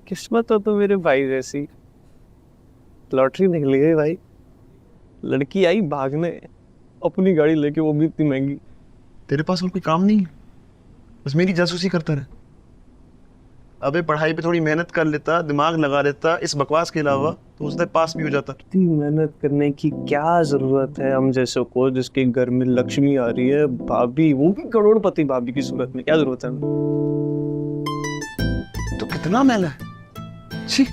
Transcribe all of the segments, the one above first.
किस्मत हो तो मेरे भाई जैसी। लॉटरी निकल गई भाई। लड़की आई भागने, अपनी गाड़ी लेके, वो भी इतनी महंगी। तेरे पास और कोई काम नहीं है? बस मेरी जासूसी करता रहे। अबे पढ़ाई पे थोड़ी मेहनत कर लेता, दिमाग लगा लेता इस बकवास के अलावा, तो उसने पास भी हो जाता। इतनी मेहनत करने की क्या जरूरत है हम जैसों को, जिसके घर में लक्ष्मी आ रही है, भाभी, वो भी करोड़पति भाभी की सूरत में, क्या जरूरत है? तो कितना मैला है। छी।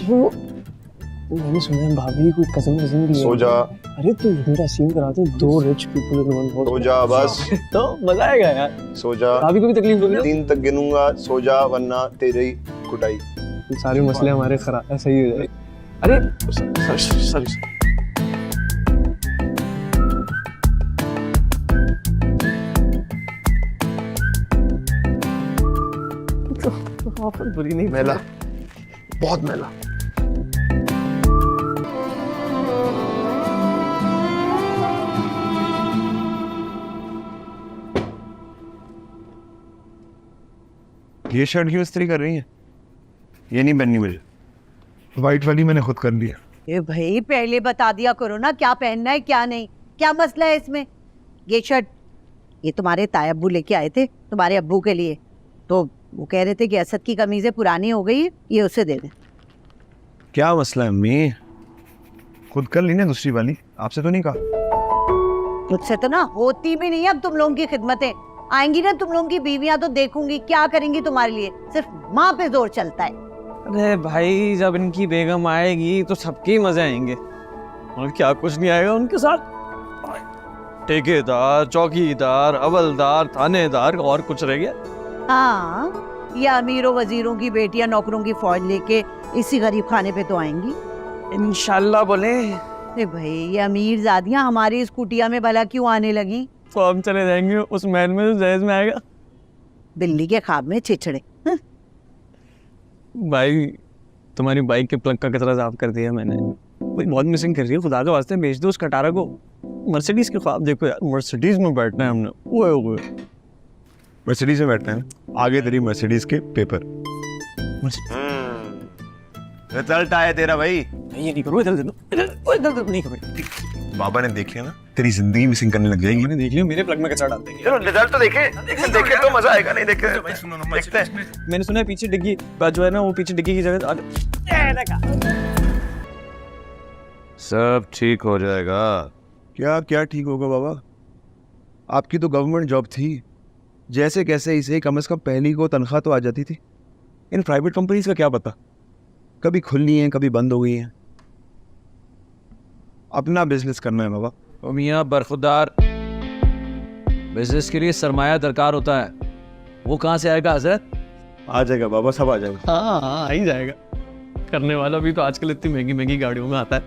वो मैंने सुना है भाभी कोई कजन भी है। सो जा। अरे तो मेरा सीन कराते, 2 rich people in one house. सो जा बस। तो मजा आएगा यार। सो जा। भाभी को भी तकलीफ होगी ना? 3 तक गिनूंगा, सो जा वरना तेरी कुटाई। सारे मसले हमारे खराब सही हो जाए। अरे सॉरी। ऑफर बुरी नहीं, मैला, बहुत मैला। ये शर्ट क्यों इस्त्री कर रही है? ये नहीं पहननी मुझे। व्हाइट वाली मैंने खुद कर लिया। ये भाई पहले बता दिया करो ना क्या पहनना है क्या नहीं, क्या मसला है इसमें। ये शर्ट ये तुम्हारे ताए अब्बू लेके आए थे तुम्हारे अब्बू के लिए, तो वो कह रहे थे कि असद की कमीजें पुरानी हो गई है, ये उसे दे दे। क्या मसला है अम्मी? खुद कर ली ना दूसरी वाली, आपसे तो नहीं कहा। मुझसे तो ना होती भी नहीं है अब तुम लोगों की खिदमतें। आएंगी ना तुम लोगों की बीवियां तो देखूंगी क्या करेंगी तुम्हारे लिए, सिर्फ माँ पे जोर चलता है। अरे भाई जब इनकी बेगम आएगी तो सबके मजे आएंगे, और क्या कुछ नहीं आएगा उनके साथ? ठेकेदार, चौकीदार, हवलदार, थानेदार, और कुछ रह गया? हाँ, ये अमीरों वजीरों की बेटियां नौकरों की फौज लेके इसी गरीब खाने पे तो आएंगी इंशाल्लाह बोले। अरे भाई ये अमीर जादियां हमारी इस कुटिया में भला क्यों आने लगी? तो हम चले जाएंगे उस महल में जो जहेज में आएगा। बिल्ली के ख्वाब में चिचड़े। भाई तुम्हारी बाइक के प्लग का कचरा साफ कर दिया मैंने, भाई बहुत मिसिंग कर रही है, खुदा के वास्ते भेज दो उस कटारा को। मर्सिडीज के ख्वाब देखो यार, मर्सिडीज में बैठना है हमने। ओए मर्सिडीज में बैठना है, आगे तेरी मर्सिडीज के पेपर। रिजल्ट आया तेरा भाई। ये नहीं करो, इधर दे दो, इधर नहीं करो। बाबा ने देख लिया ना, तेरी जिंदगी मिसिंग करने लग जाएगी। मैंने देख लिया, मेरे प्लग में कचरा डाल देंगे। चलो रिजल्ट तो देखे तो मजा आएगा, नहीं देखे देखते हैं। मैंने सुना है पीछे डिग्गी जो है ना, वो पीछे डिग्गी की जगह सब ठीक हो जाएगा। क्या क्या ठीक होगा बाबा? आपकी तो गवर्नमेंट जॉब थी, जैसे कैसे इसे कम से कम पहली को तनख्वाह तो आ जाती थी। इन प्राइवेट कंपनीज का क्या पता, कभी खुलनी है कभी बंद हो गई है। अपना बिजनेस करना है बाबा। ओ मियाँ बरखुदार, बिजनेस के लिए सरमाया दरकार होता है, वो कहाँ से आएगा हजरत? आ जाएगा बाबा, सब आ जाएगा। हाँ आ ही जाएगा। करने वाला भी तो आजकल इतनी महंगी महंगी गाड़ियों में आता है।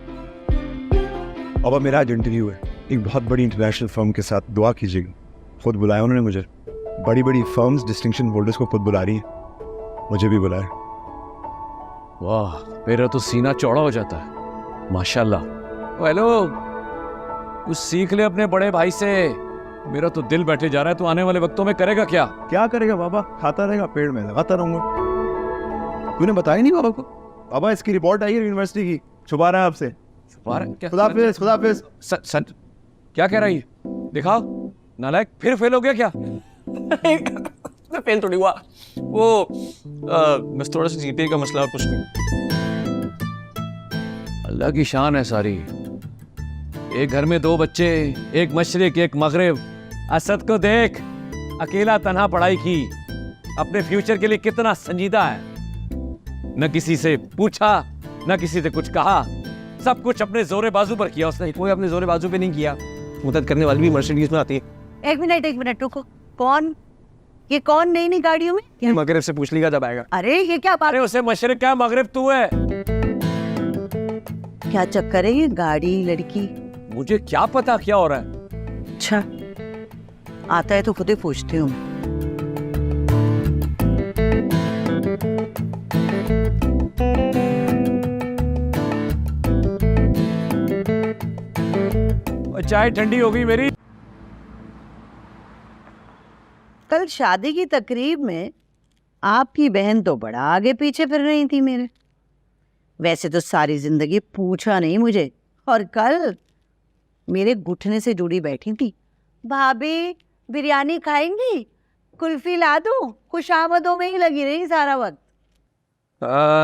बाबा मेरा आज इंटरव्यू है एक बहुत बड़ी इंटरनेशनल फर्म के साथ, दुआ कीजिएगा। खुद बुलाया उन्होंने मुझे, बड़ी बड़ी फर्म्स डिस्टिंक्शन होल्डर्स को खुद बुला रही है, मुझे भी बुलाया। वाह, मेरा तो सीना चौड़ा हो जाता है, माशाल्लाह। हेलो, कुछ सीख ले अपने बड़े भाई से। मेरा तो दिल बैठे जा रहा है, तू आने वाले वक्तों में करेगा क्या? क्या करेगा बाबा, खाता रहेगा, पेड़ में लगाता रहूंगा। तूने बताया नहीं बाबा को? बाबा इसकी रिपोर्ट आई है यूनिवर्सिटी की, छुपा रहा है आपसे। खुदाफिज खुदाफिज। सच क्या कह रही है? दिखाओ, नालायक फिर फेल हो गया क्या? फेल थोड़ी हुआ, वो बस थोड़ा सा जीपीए का मसला, कुछ नहीं। अल्लाह की शान है सारी। एक घर में 2 बच्चे, एक मशरिक एक मगरिब। असद को देख, अकेला तन्हा पढ़ाई की, अपने फ्यूचर के लिए कितना संजीदा है। न किसी से पूछा, न किसी से कुछ कहा, सब कुछ अपने जोरे बाजू पर किया उसने। कोई अपने जोरे बाजू पे नहीं किया, मदद करने वाली भी मर्सिडीज में आती है। एक मिनट रुको, कौन ये कौन नई नई गाड़ियों में? मगरिब से पूछ लीजिएगा जब आएगा। अरे ये क्या बात? अरे उसे मशरिक क्या, मगरिब तू है। क्या चक्कर है ये गाड़ी लड़की? मुझे क्या पता क्या हो रहा है। अच्छा, आता है तो खुद ही पूछती हूँ। चाय ठंडी हो गई मेरी। कल शादी की तकरीब में आपकी बहन तो बड़ा आगे पीछे फिर रही थी मेरे। वैसे तो सारी जिंदगी पूछा नहीं मुझे, और कल मेरे घुटने से जुड़ी बैठी थी, भाभी बिरयानी खाएंगी, कुल्फी ला दूं, खुशामदों में ही लगी रही सारा वक्त।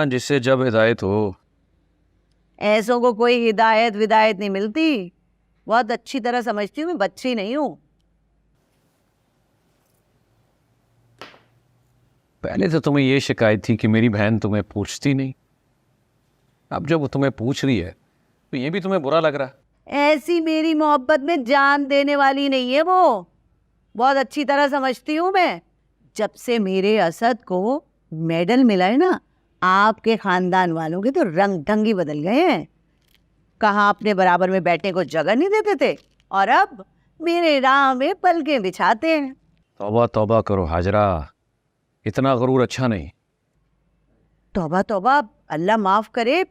जिससे जब हिदायत हो। ऐसों को कोई हिदायत विदायत नहीं मिलती। बहुत अच्छी तरह समझती हूँ, मैं बच्ची नहीं हूँ। पहले तो तुम्हें ये शिकायत थी कि मेरी बहन तुम्हें पूछती नहीं, अब जब वो तुम्हें पूछ रही है तो ये भी तुम्हें बुरा लग रहा है। ऐसी मेरी मोहब्बत में जान देने वाली नहीं है वो, बहुत अच्छी तरह समझती हूँ मैं। जब से मेरे असद को मेडल मिला है ना, आपके खानदान वालों के तो रंग ढंग ही बदल गए हैं। कहाँ अपने बराबर में बैठने को जगह नहीं देते थे, और अब मेरे राह में पलकें बिछाते हैं। तौबा तौबा करो हाजरा, इतना गरूर अच्छा नहीं। तौबा तौबा, अल्लाह माफ करे,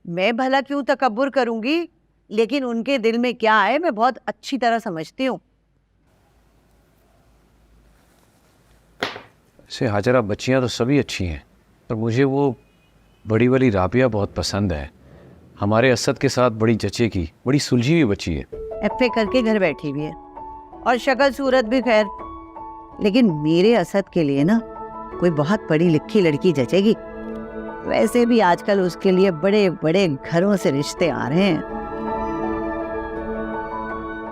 मैं भला क्यों तकब्बुर करूंगी, लेकिन उनके दिल में क्या है मैं बहुत अच्छी तरह समझती हूँ। से हाजरा, बच्चियां तो सभी अच्छी हैं, पर मुझे वो बड़ी वाली राबिया बहुत पसंद है। हमारे असद के साथ बड़ी जचेगी, बड़ी सुलझी हुई बच्ची है। एफए करके घर बैठी हुई है, और शक्ल सूरत भी खैर, लेकिन मेरे असद के लिए ना कोई बहुत पढ़ी लिखी लड़की जचेगी। वैसे भी आजकल उसके लिए बड़े बड़े घरों से रिश्ते आ रहे हैं।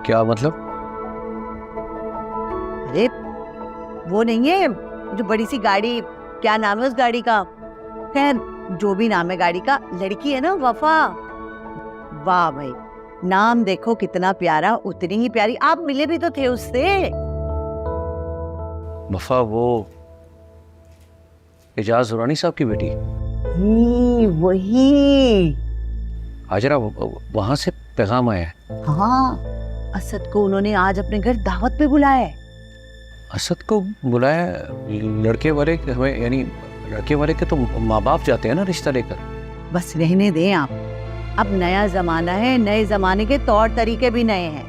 क्या मतलब? अरे वो नहीं है जो बड़ी सी गाड़ी, क्या नाम है उस गाड़ी का, खैर जो भी नाम है गाड़ी का, लड़की है ना वफा। वाह भाई, नाम देखो कितना प्यारा, उतनी ही प्यारी। आप मिले भी तो थे उससे। वफा वो एजाज दुरानी साहब की बेटी? वही। हाजरा, वहां से पैगाम आया है। हाँ, असद को उन्होंने आज अपने घर दावत पे बुलाया है। असद को बुलाया? लड़के वाले हमें, यानी लड़के वाले के तो माँ बाप जाते हैं ना रिश्ता लेकर। बस रहने दें आप, अब नया जमाना है, नए जमाने के तौर तरीके भी नए हैं।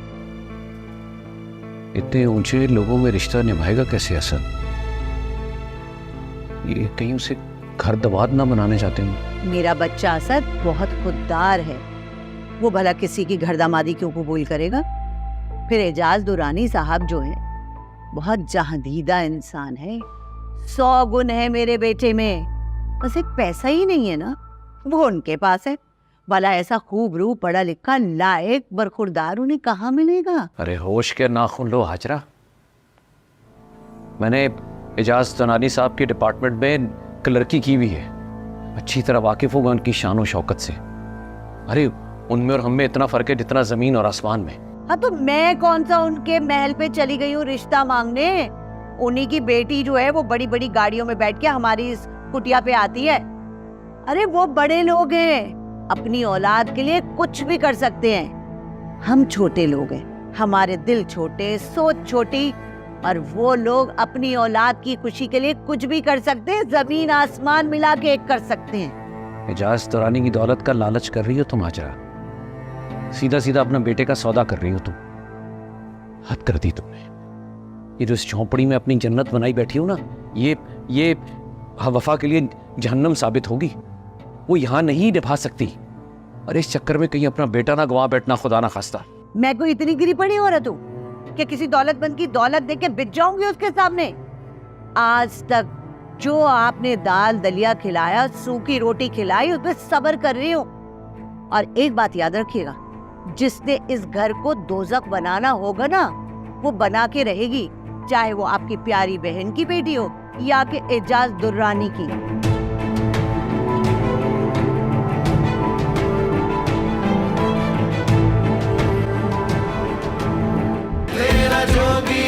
इतने ऊंचे लोगों में रिश्ता निभाएगा कैसे असद? ये कहीं उसे घर दबाद ना बनाने चाहते हैं। मेरा बच्चा असद बहुत खुददार है, वो भला किसी की घर दामादी क्यों कबूल करेगा। फिर एजाज दुरानी साहब जो है बहुत जहादीदा इंसान है, 100 गुण है मेरे बेटे में, बस एक पैसा ही नहीं है ना, वो उनके पास है। भला ऐसा खूब रू पढ़ा लिखा लायक बरखुरदार उन्हें कहाँ मिलेगा। अरे होश के नाखून लो हाजरा, मैंने एजाज दुरानी साहब के डिपार्टमेंट में क्लर्की की हुई है, अच्छी तरह वाकिफ होगा उनकी शान और शौकत से। अरे उनमें और हम में इतना फर्क है जितना जमीन और आसमान में। हाँ तो मैं कौन सा उनके महल पे चली गई हूँ रिश्ता मांगने। उन्हीं की बेटी जो है वो बड़ी बड़ी गाड़ियों में बैठ के हमारी इस कुटिया पे आती है। अरे वो बड़े लोग हैं, अपनी औलाद के लिए कुछ भी कर सकते हैं। हम छोटे लोग हैं, हमारे दिल छोटे, सोच छोटी, और वो लोग अपनी औलाद की खुशी के लिए कुछ भी कर सकते हैं, जमीन आसमान मिला के एक कर सकते हैं। एजाज दुरानी की दौलत का लालच कर रही हो तुम हाजरा, सीधा सीधा अपना बेटे का सौदा कर रही हो तुम। हद कर दी तुमने। ये जो इस झोंपड़ी में अपनी जन्नत बनाई बैठी हो ना, ये वफा के लिए जहन्नम साबित होगी। वो यहाँ नहीं निभा सकती। अरे इस चक्कर में कहीं अपना बेटा ना गवा बैठना, खुदा ना खास्ता। मैं कोई इतनी गिरी पड़ी औरत हूँ कि किसी दौलतमंद की दौलत देख के बिक जाऊंगी उसके सामने। आज तक जो आपने दाल दलिया खिलाया, सूखी रोटी खिलाई, उसमें सब्र कर रही हूँ। और एक बात याद रखिएगा, जिसने इस घर को दोजख बनाना होगा ना, वो बना के रहेगी, चाहे वो आपकी प्यारी बहन की बेटी हो या कि एजाज दुर्रानी की। तेरा जो भी